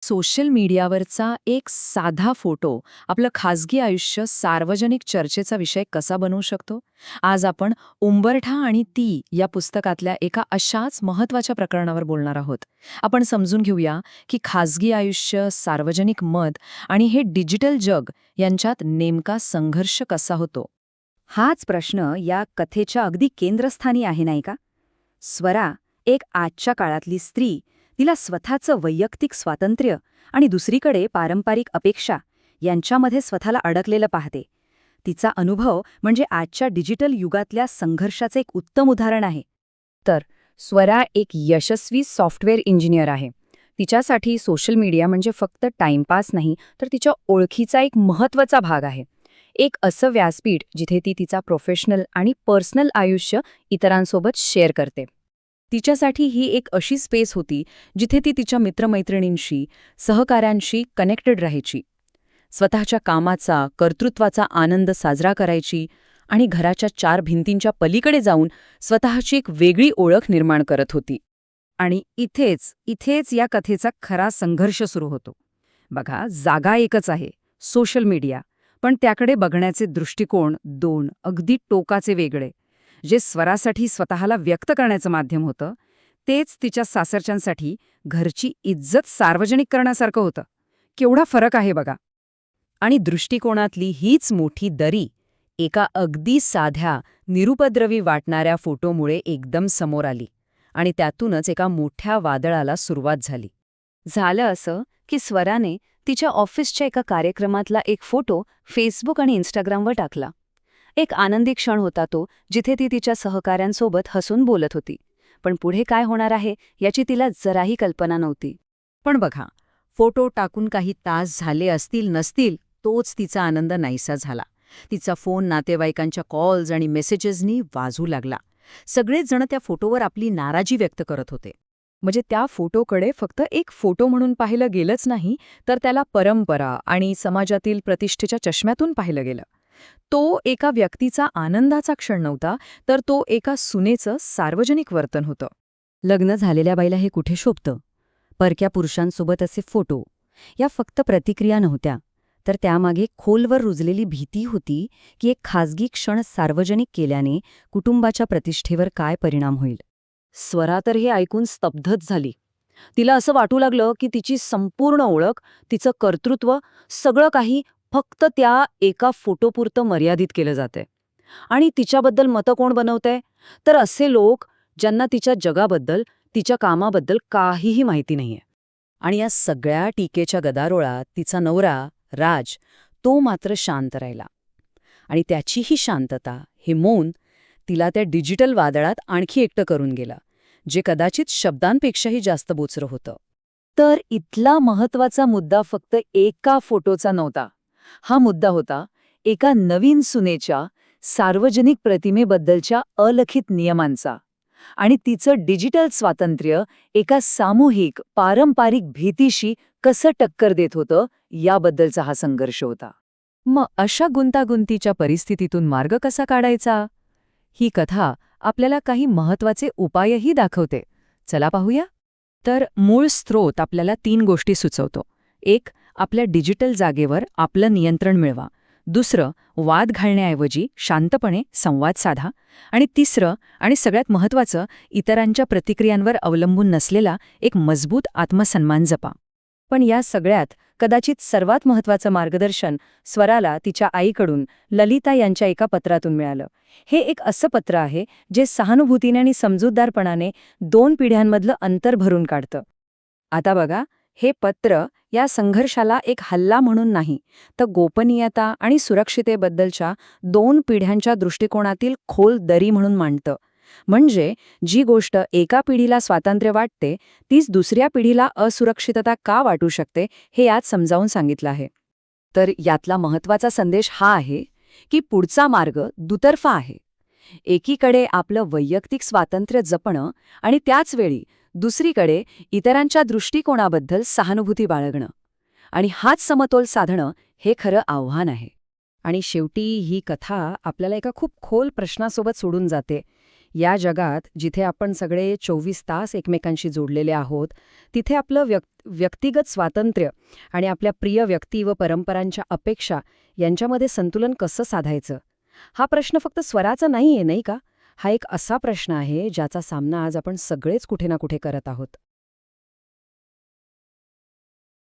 Social मीडियावरचा एक साधा photo आपलं खाजगी आयुष्य सार्वजनिक चर्चेचा विषय कसा बनवू शकतो? आज आपण उंबरठा आणि ती या पुस्तकातल्या एका अशाच महत्वाच्या प्रकरणावर बोलणार आहोत. आपण समजून घेऊया की खाजगी आयुष्य, सार्वजनिक मत आणि हे डिजिटल जग यांच्यात नेमका संघर्ष कसा होतो. हाच प्रश्न या कथेच्या अगदी केंद्रस्थानी आहे नाही का? स्वरा, एक आजच्या काळातली स्त्री, तिला स्वतःचं वैयक्तिक स्वातंत्र्य आणि दुसरीकडे पारंपरिक अपेक्षा यांच्यामध्ये स्वतःला अडकलेलं पाहते. तिचा अनुभव म्हणजे आजच्या डिजिटल युगातल्या संघर्षाचं एक उत्तम उदाहरण आहे. तर स्वरा एक यशस्वी सॉफ्टवेअर इंजिनियर आहे. तिच्यासाठी सोशल मीडिया म्हणजे फक्त टाइमपास नाही, तर तिच्या ओळखीचा एक महत्त्वाचा भाग आहे. एक असं व्यासपीठ जिथे ती तिचा प्रोफेशनल आणि पर्सनल आयुष्य इतरांसोबत शेअर करते. तिच्यासाठी ही एक अशी स्पेस होती जिथे ती तिच्या मित्रमैत्रिणींशी, सहकाऱ्यांशी कनेक्टेड राहायची. स्वतःच्या कामाचा, कर्तृत्वाचा आनंद साजरा करायची आणि घराच्या 4 भिंतींच्या पलीकडे जाऊन स्वतःची एक वेगळी ओळख निर्माण करत होती. आणि इथेच या कथेचा खरा संघर्ष सुरू होतो. बघा, जागा एकच आहे, सोशल मीडिया, पण त्याकडे बघण्याचे दृष्टिकोन 2 अगदी टोकाचे वेगळे. जे स्वरासाठी स्वतःला व्यक्त करण्याचं माध्यम होतं, तेच तिच्या सासरच्यांसाठी घरची इज्जत सार्वजनिक करण्यासारखं होतं. केवढा फरक आहे बघा. आणि दृष्टिकोनातली हीच मोठी दरी एका अगदी साध्या, निरुपद्रवी वाटणाऱ्या फोटोमुळे एकदम समोर आली आणि त्यातूनच एका मोठ्या वादळाला सुरुवात झाली. झालं असं की स्वराने तिच्या ऑफिसच्या एका कार्यक्रमातला एक फोटो फेसबुक आणि इंस्टाग्रामवर टाकला. एक आनंदी क्षण होता तो, जिथे ती तिच्या सहकाऱ्यांसोबत हसून बोलत होती. पण पुढे काय होणार आहे याची तिला जराही कल्पना नव्हती. पण बघा, फोटो टाकून काही तास झाले असतील नसतील, तोच तिचा आनंद नाहीसा झाला. तिचा फोन नातेवाईकांच्या कॉल्स आणि मेसेजेसनी वाजू लागला. सगळेच जण त्या फोटोवर आपली नाराजी व्यक्त करत होते. म्हणजे त्या फोटोकडे फक्त एक फोटो म्हणून पाहिलं गेलंच नाही, तर त्याला परंपरा आणि समाजातील प्रतिष्ठेच्या चष्म्यातून पाहिलं गेलं. तो एका व्यक्तीचा आनंदाचा क्षण नव्हता, तर तो एका सुनेचं सार्वजनिक वर्तन होतं. लग्न झालेल्या बाईला हे कुठे शोभतं? परक्या पुरुषांसोबत असे फोटो या फक्त प्रतिक्रिया नव्हत्या, तर त्यामागे खोलवर रुजलेली भीती होती की एक खाजगी क्षण सार्वजनिक केल्याने कुटुंबाच्या प्रतिष्ठेवर काय परिणाम होईल. स्वरा तर हे ऐकून स्तब्धच झाली. तिला असं वाटू लागलं की तिची संपूर्ण ओळख, तिचं कर्तृत्व, सगळं काही फक्त त्या एका फोटोपुरतं मर्यादित केलं जातंय. आणि तिच्याबद्दल मतं कोण बनवतंय? तर असे लोक ज्यांना तिच्या जगाबद्दल, तिच्या कामाबद्दल काहीही माहिती नाहीये. आणि या सगळ्या टीकेच्या गदारोळात तिचा नवरा राज, तो मात्र शांत राहिला. आणि त्याची ही शांतता, हे मौन, तिला त्या डिजिटल वादळात आणखी एकटं करून गेलं, जे कदाचित शब्दांपेक्षाही जास्त बोचरं होतं. तर इथला महत्वाचा मुद्दा फक्त एका फोटोचा नव्हता. हा मुद्दा होता एका नवीन सुनेच्या सार्वजनिक प्रतिमेबद्दलच्या अलखित नियमांचा आणि तिचं डिजिटल स्वातंत्र्य एका सामूहिक, पारंपरिक भीतीशी कसं टक्कर देत होतं याबद्दलचा हा संघर्ष होता. मग अशा गुंतागुंतीच्या परिस्थितीतून मार्ग कसा काढायचा? ही कथा आपल्याला काही महत्वाचे उपायही दाखवते. चला पाहूया. तर मूळ स्रोत आपल्याला 3 गोष्टी सुचवतो. 1. आपल्या डिजिटल जागेवर आपलं नियंत्रण मिळवा. 2. वाद घालण्याऐवजी शांतपणे संवाद साधा. आणि 3. आणि सगळ्यात महत्त्वाचं, इतरांच्या प्रतिक्रियांवर अवलंबून नसलेला एक मजबूत आत्मसन्मान जपा. पण या सगळ्यात कदाचित सर्वात महत्त्वाचं मार्गदर्शन स्वराला तिच्या आईकडून, ललिता यांच्या एका पत्रातून मिळालं. हे एक असं पत्र आहे जे सहानुभूतीने आणि समजूतदारपणाने 2 पिढ्यांमधलं अंतर भरून काढतं. आता बघा, हे पत्र या संघर्षाला एक हल्ला म्हणून नाही, तर गोपनीयता आणि सुरक्षितेबद्दलच्या 2 पिढ्यांच्या दृष्टिकोनातील खोल दरी म्हणून मांडतं. म्हणजे जी गोष्ट एका पिढीला स्वातंत्र्य वाटते, तीच दुसऱ्या पिढीला असुरक्षितता का वाटू शकते, हे यात समजावून सांगितलं आहे. तर यातला महत्त्वाचा संदेश हा आहे की पुढचा मार्ग दुतर्फा आहे. एकीकडे आपलं वैयक्तिक स्वातंत्र्य जपणं आणि त्याचवेळी दुसरीकडे इतरांच्या दृष्टिकोनाबद्दल सहानुभूती बाळगणं. आणि हाच समतोल साधणं हे खरं आव्हान आहे. आणि शेवटी ही कथा आपल्याला एका खूप खोल प्रश्नासोबत सोडून जाते या जगात जिथे आपण सगळे 24 तास एकमेकांशी जोडलेले आहोत, तिथे आपलं व्यक्तिगत स्वातंत्र्य आणि आपल्या प्रिय व्यक्ती व परंपरांच्या अपेक्षा यांच्यामध्ये संतुलन कसं साधायचं? हा प्रश्न फक्त स्वराचा नाहीये, नाही का? हा एक असा प्रश्न आहे ज्याचा सामना आज आपण सगळेच कुठे ना कुठे करत आहोत.